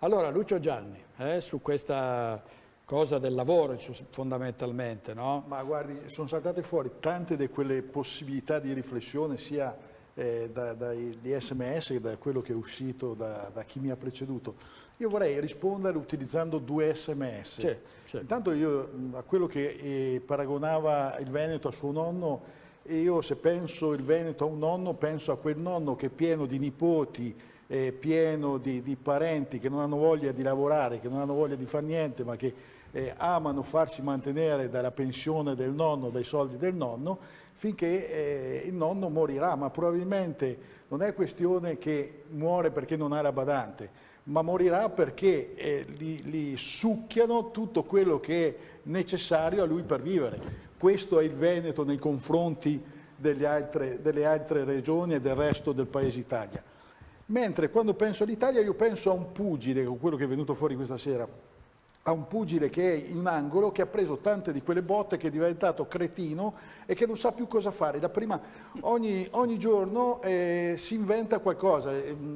Allora, Lucio Gianni, su questa cosa del lavoro fondamentalmente, no? Ma guardi, sono saltate fuori tante di quelle possibilità di riflessione, sia di SMS che da quello che è uscito da chi mi ha preceduto. Io vorrei rispondere utilizzando 2 SMS. Sì, sì. Intanto io a quello che paragonava il Veneto a suo nonno, e io se penso il Veneto a un nonno, penso a quel nonno che è pieno di nipoti, pieno di parenti che non hanno voglia di lavorare, che non hanno voglia di fare niente, ma che amano farsi mantenere dalla pensione del nonno, dai soldi del nonno, finché il nonno morirà, ma probabilmente non è questione che muore perché non ha la badante, ma morirà perché gli succhiano tutto quello che è necessario a lui per vivere. Questo è il Veneto nei confronti delle altre regioni e del resto del paese Italia. Mentre quando penso all'Italia io penso a un pugile, con quello che è venuto fuori questa sera, a un pugile che è in un angolo, che ha preso tante di quelle botte, che è diventato cretino e che non sa più cosa fare. Ogni giorno si inventa qualcosa,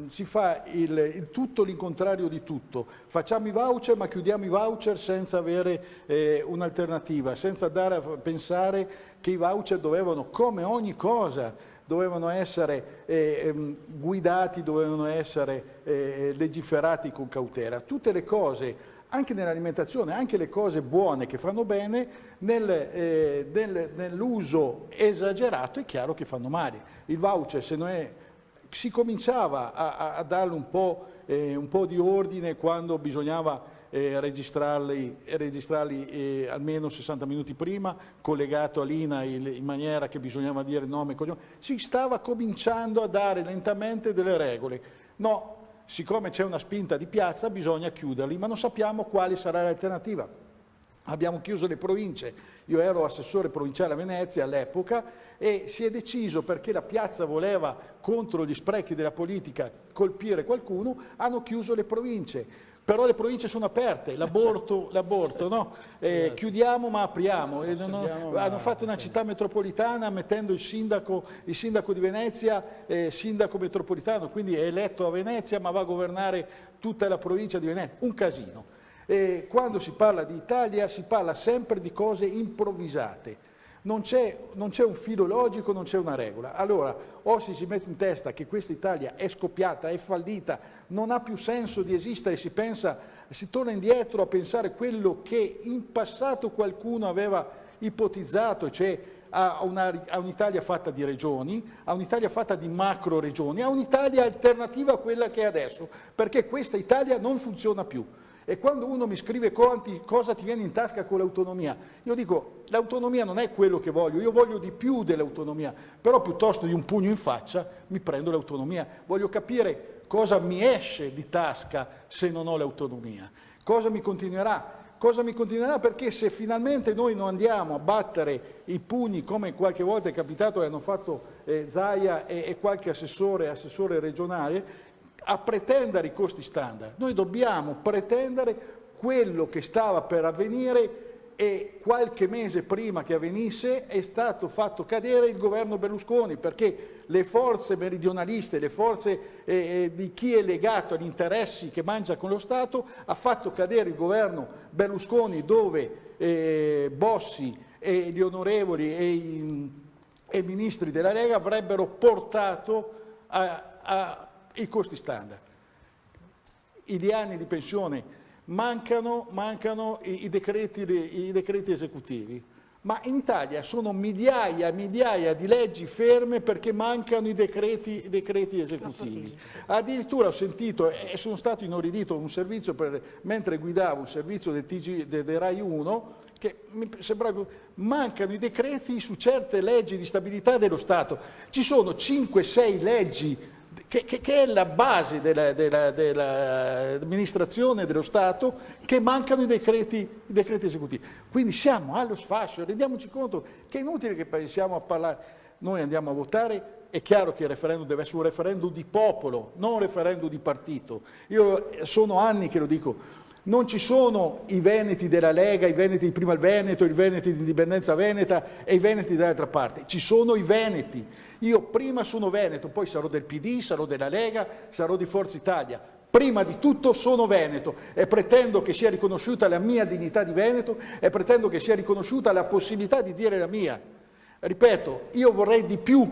si fa il tutto l'incontrario di tutto. Facciamo i voucher ma chiudiamo i voucher senza avere un'alternativa, senza dare a pensare che i voucher dovevano, come ogni cosa, dovevano essere guidati, dovevano essere legiferati con cautela. Tutte le cose, anche nell'alimentazione, anche le cose buone che fanno bene, nell'uso esagerato è chiaro che fanno male. Il voucher, si cominciava a darle un po' di ordine quando bisognava registrarli almeno 60 minuti prima, collegato all'INAIL in maniera che bisognava dire nome e cognome. Si stava cominciando a dare lentamente delle regole. No, siccome c'è una spinta di piazza bisogna chiuderli, ma non sappiamo quale sarà l'alternativa. Abbiamo chiuso le province, io ero assessore provinciale a Venezia all'epoca e si è deciso, perché la piazza voleva, contro gli sprechi della politica, colpire qualcuno, hanno chiuso le province. Però le province sono aperte, l'aborto, no? Chiudiamo ma apriamo. Hanno fatto una città metropolitana mettendo il sindaco di Venezia, sindaco metropolitano, quindi è eletto a Venezia ma va a governare tutta la provincia di Venezia. Un casino. Quando si parla di Italia si parla sempre di cose improvvisate. Non c'è un filo logico, non c'è una regola. Allora, o si mette in testa che questa Italia è scoppiata, è fallita, non ha più senso di esistere, si torna indietro a pensare quello che in passato qualcuno aveva ipotizzato, cioè a un'Italia fatta di regioni, a un'Italia fatta di macro regioni, a un'Italia alternativa a quella che è adesso, perché questa Italia non funziona più. E quando uno mi scrive cosa ti viene in tasca con l'autonomia, io dico l'autonomia non è quello che voglio, io voglio di più dell'autonomia, però piuttosto di un pugno in faccia mi prendo l'autonomia, voglio capire cosa mi esce di tasca se non ho l'autonomia, cosa mi continuerà. Perché se finalmente noi non andiamo a battere i pugni come qualche volta è capitato che hanno fatto Zaia e qualche assessore regionale, a pretendere i costi standard. Noi dobbiamo pretendere quello che stava per avvenire e qualche mese prima che avvenisse è stato fatto cadere il governo Berlusconi, perché le forze meridionaliste, le forze di chi è legato agli interessi che mangia con lo Stato, ha fatto cadere il governo Berlusconi, dove Bossi e gli onorevoli e i ministri della Lega avrebbero portato i costi standard. I liani di pensione mancano i decreti esecutivi, ma in Italia sono migliaia e migliaia di leggi ferme perché mancano i decreti esecutivi. Addirittura ho sentito e sono stato inorridito un servizio mentre guidavo un servizio del Rai 1 che mi sembra mancano i decreti su certe leggi di stabilità dello Stato. Ci sono 5-6 leggi che è la base dell'amministrazione dello Stato, che mancano i decreti esecutivi. Quindi siamo allo sfascio, rendiamoci conto che è inutile che pensiamo a parlare. Noi andiamo a votare, è chiaro che il referendum deve essere un referendum di popolo, non un referendum di partito. Io sono anni che lo dico. Non ci sono i veneti della Lega, i veneti di Prima il Veneto, i veneti di Indipendenza Veneta e i veneti dall'altra parte. Ci sono i veneti. Io prima sono veneto, poi sarò del PD, sarò della Lega, sarò di Forza Italia. Prima di tutto sono veneto e pretendo che sia riconosciuta la mia dignità di veneto e pretendo che sia riconosciuta la possibilità di dire la mia. Ripeto, io vorrei di più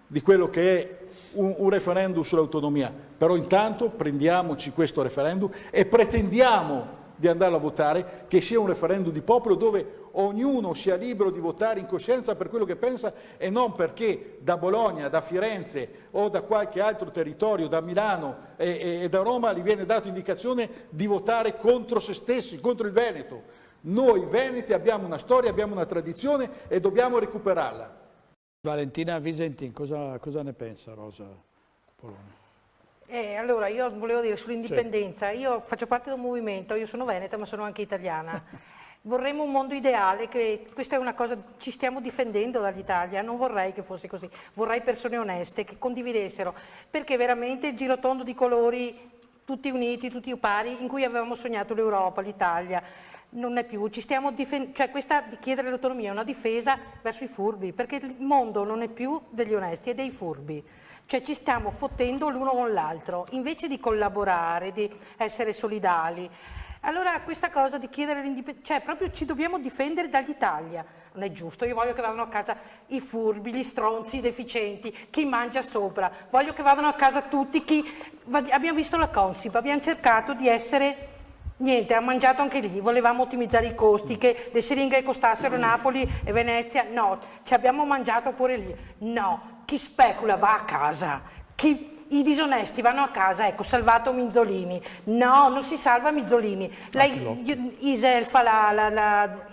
di quello che è un referendum sull'autonomia, però intanto prendiamoci questo referendum e pretendiamo di andare a votare, che sia un referendum di popolo dove ognuno sia libero di votare in coscienza per quello che pensa e non perché da Bologna, da Firenze o da qualche altro territorio, da Milano e da Roma gli viene data indicazione di votare contro se stessi, contro il Veneto. Noi veneti abbiamo una storia, abbiamo una tradizione e dobbiamo recuperarla. Valentina Visentin, cosa ne pensa Rosa Poloni? Allora, io volevo dire sull'indipendenza, io faccio parte di un movimento, io sono veneta ma sono anche italiana. Vorremmo un mondo ideale, che questa è una cosa, ci stiamo difendendo dall'Italia, non vorrei che fosse così, vorrei persone oneste che condividessero, perché veramente il girotondo di colori, tutti uniti, tutti pari, in cui avevamo sognato l'Europa, l'Italia, non è più, ci stiamo difendendo, cioè questa di chiedere l'autonomia è una difesa verso i furbi, perché il mondo non è più degli onesti, è dei furbi. Cioè ci stiamo fottendo l'uno con l'altro, invece di collaborare, di essere solidali. Allora questa cosa di chiedere l'indipendenza, cioè proprio ci dobbiamo difendere dall'Italia, non è giusto, io voglio che vadano a casa i furbi, gli stronzi, i deficienti, chi mangia sopra, voglio che vadano a casa tutti, abbiamo visto la Consip, abbiamo cercato di essere... Niente, ha mangiato anche lì, volevamo ottimizzare i costi, che le siringhe costassero Napoli e Venezia, no, ci abbiamo mangiato pure lì, no, chi specula va a casa, i disonesti vanno a casa, ecco, salvato Minzolini, no, non si salva Minzolini,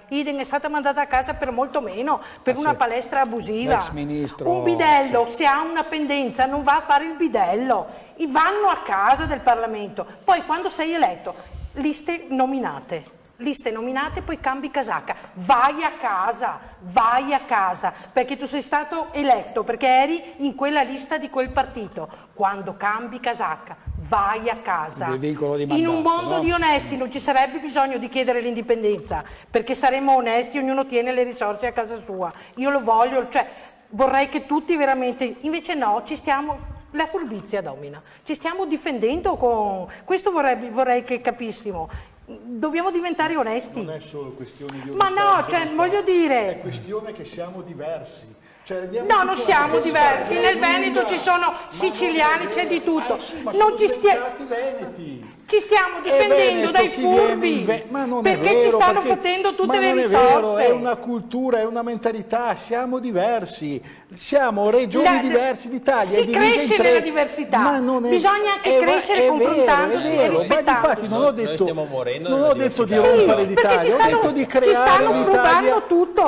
Idem è stata mandata a casa per molto meno, per una palestra abusiva, un bidello, se ha una pendenza non va a fare il bidello, vanno a casa del Parlamento, poi quando sei eletto, liste nominate, poi cambi casacca, vai a casa, perché tu sei stato eletto, perché eri in quella lista di quel partito, quando cambi casacca, vai a casa. In un mondo di onesti non ci sarebbe bisogno di chiedere l'indipendenza, perché saremmo onesti, ognuno tiene le risorse a casa sua, io lo voglio, cioè vorrei che tutti veramente, invece no, la furbizia domina, ci stiamo difendendo con... Questo vorrei che capissimo, dobbiamo diventare onesti. Non è solo questione di onestà. Ma no, cioè voglio dire... È questione che siamo diversi. Cioè, no, non siamo diversi, nel Veneto ci sono siciliani, c'è di tutto. Non ci stiamo difendendo dai furbi, perché ci stanno fottendo tutte le risorse. È una cultura, è una mentalità, siamo diversi, siamo regioni diverse d'Italia. Si cresce nella diversità, bisogna anche crescere confrontandosi e rispettandosi. Ma infatti non ho detto di rompere l'Italia, ho detto di creare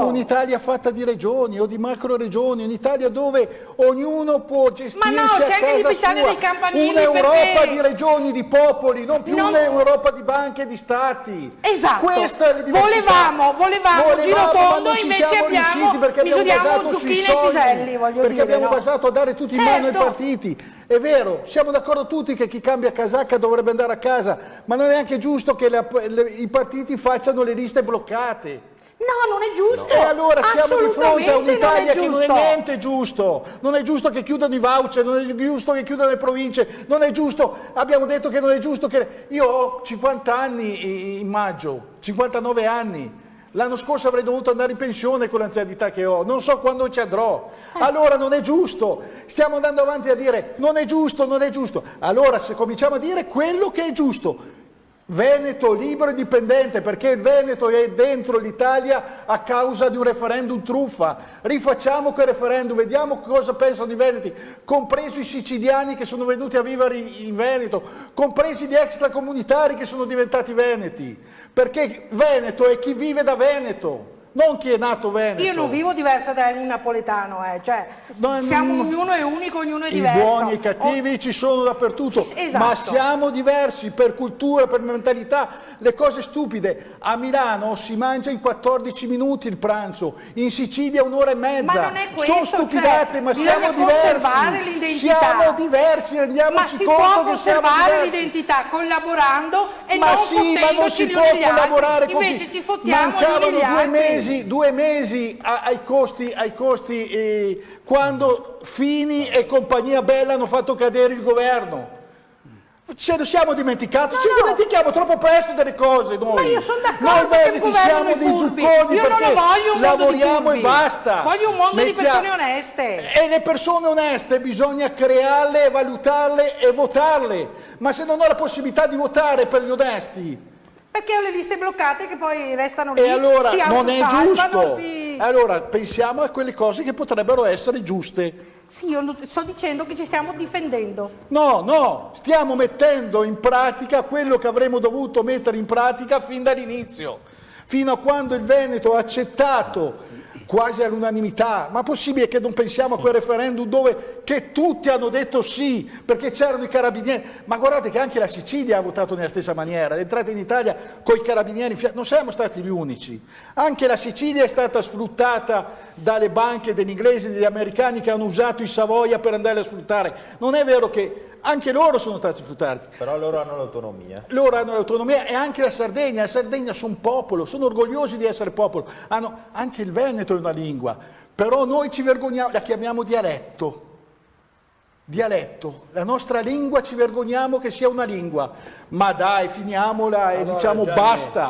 un'Italia fatta di regioni o di macro regioni, un'Italia dove ognuno può gestirsi a casa sua, un'Europa di regioni, di popoli, non più un'Europa di banche e di stati. Esatto. Questa è la diversità. Volevamo girotondo, invece abbiamo misuriamo zucchine e piselli, perché abbiamo basato a dare tutti in mano ai partiti. È vero, siamo d'accordo tutti che chi cambia casacca dovrebbe andare a casa, ma non è anche giusto che i partiti facciano le liste bloccate. No, non è giusto. E allora siamo di fronte a un'Italia che non è niente giusto. Non è giusto che chiudano i voucher, non è giusto che chiudano le province, non è giusto, abbiamo detto che non è giusto che... Io ho 50 anni in maggio, 59 anni. L'anno scorso avrei dovuto andare in pensione con l'anzianità che ho, non so quando ci andrò. Allora non è giusto. Stiamo andando avanti a dire non è giusto, non è giusto. Allora se cominciamo a dire quello che è giusto. Veneto libero e indipendente, perché il Veneto è dentro l'Italia a causa di un referendum truffa. Rifacciamo quel referendum, vediamo cosa pensano i veneti, compresi i siciliani che sono venuti a vivere in Veneto, compresi gli extracomunitari che sono diventati veneti, perché Veneto è chi vive da Veneto. Non chi è nato veneto. Io non vivo diversa da un napoletano, cioè siamo ognuno è unico, ognuno è diverso. I buoni e i cattivi ci sono dappertutto, esatto. Ma siamo diversi per cultura, per mentalità, le cose stupide. A Milano si mangia in 14 minuti il pranzo, in Sicilia un'ora e mezza. Ma non è questo, sono stupidate, ma siamo diversi. Siamo diversi, rendiamoci conto che siamo diversi. Ma si può conservare l'identità collaborando e non fottendoci ma non si può collaborare con invece ci fottiamo gli 2 mesi ai costi quando Fini e compagnia bella hanno fatto cadere il governo. Ce lo siamo dimenticati, ci dimentichiamo troppo presto delle cose noi. Ma io sono d'accordo noi che veneti siamo dei zucconi io perché non voglio un lavoriamo mondo di e basta. Voglio un mondo di persone oneste. E le persone oneste bisogna crearle, valutarle e votarle. Ma se non ho la possibilità di votare per gli onesti, perché ho le liste bloccate che poi restano lì, e allora si non è autosalvano, giusto. Allora pensiamo a quelle cose che potrebbero essere giuste. Sì, io sto dicendo che ci stiamo difendendo. No, stiamo mettendo in pratica quello che avremmo dovuto mettere in pratica fin dall'inizio, fino a quando il Veneto ha accettato quasi all'unanimità. Ma possibile che non pensiamo a quel referendum dove che tutti hanno detto sì, perché c'erano i carabinieri? Ma guardate che anche la Sicilia ha votato nella stessa maniera, l'entrata in Italia con i carabinieri, non siamo stati gli unici. Anche la Sicilia è stata sfruttata dalle banche degli inglesi e degli americani che hanno usato i Savoia per andare a sfruttare. Non è vero che anche loro sono stati sfruttati. Però loro hanno l'autonomia. Loro hanno l'autonomia e anche la Sardegna sono popolo, sono orgogliosi di essere popolo. Anche il Veneto è una lingua, però noi ci vergogniamo, la chiamiamo dialetto. Dialetto, la nostra lingua ci vergogniamo che sia una lingua. Ma dai, finiamola e diciamo basta.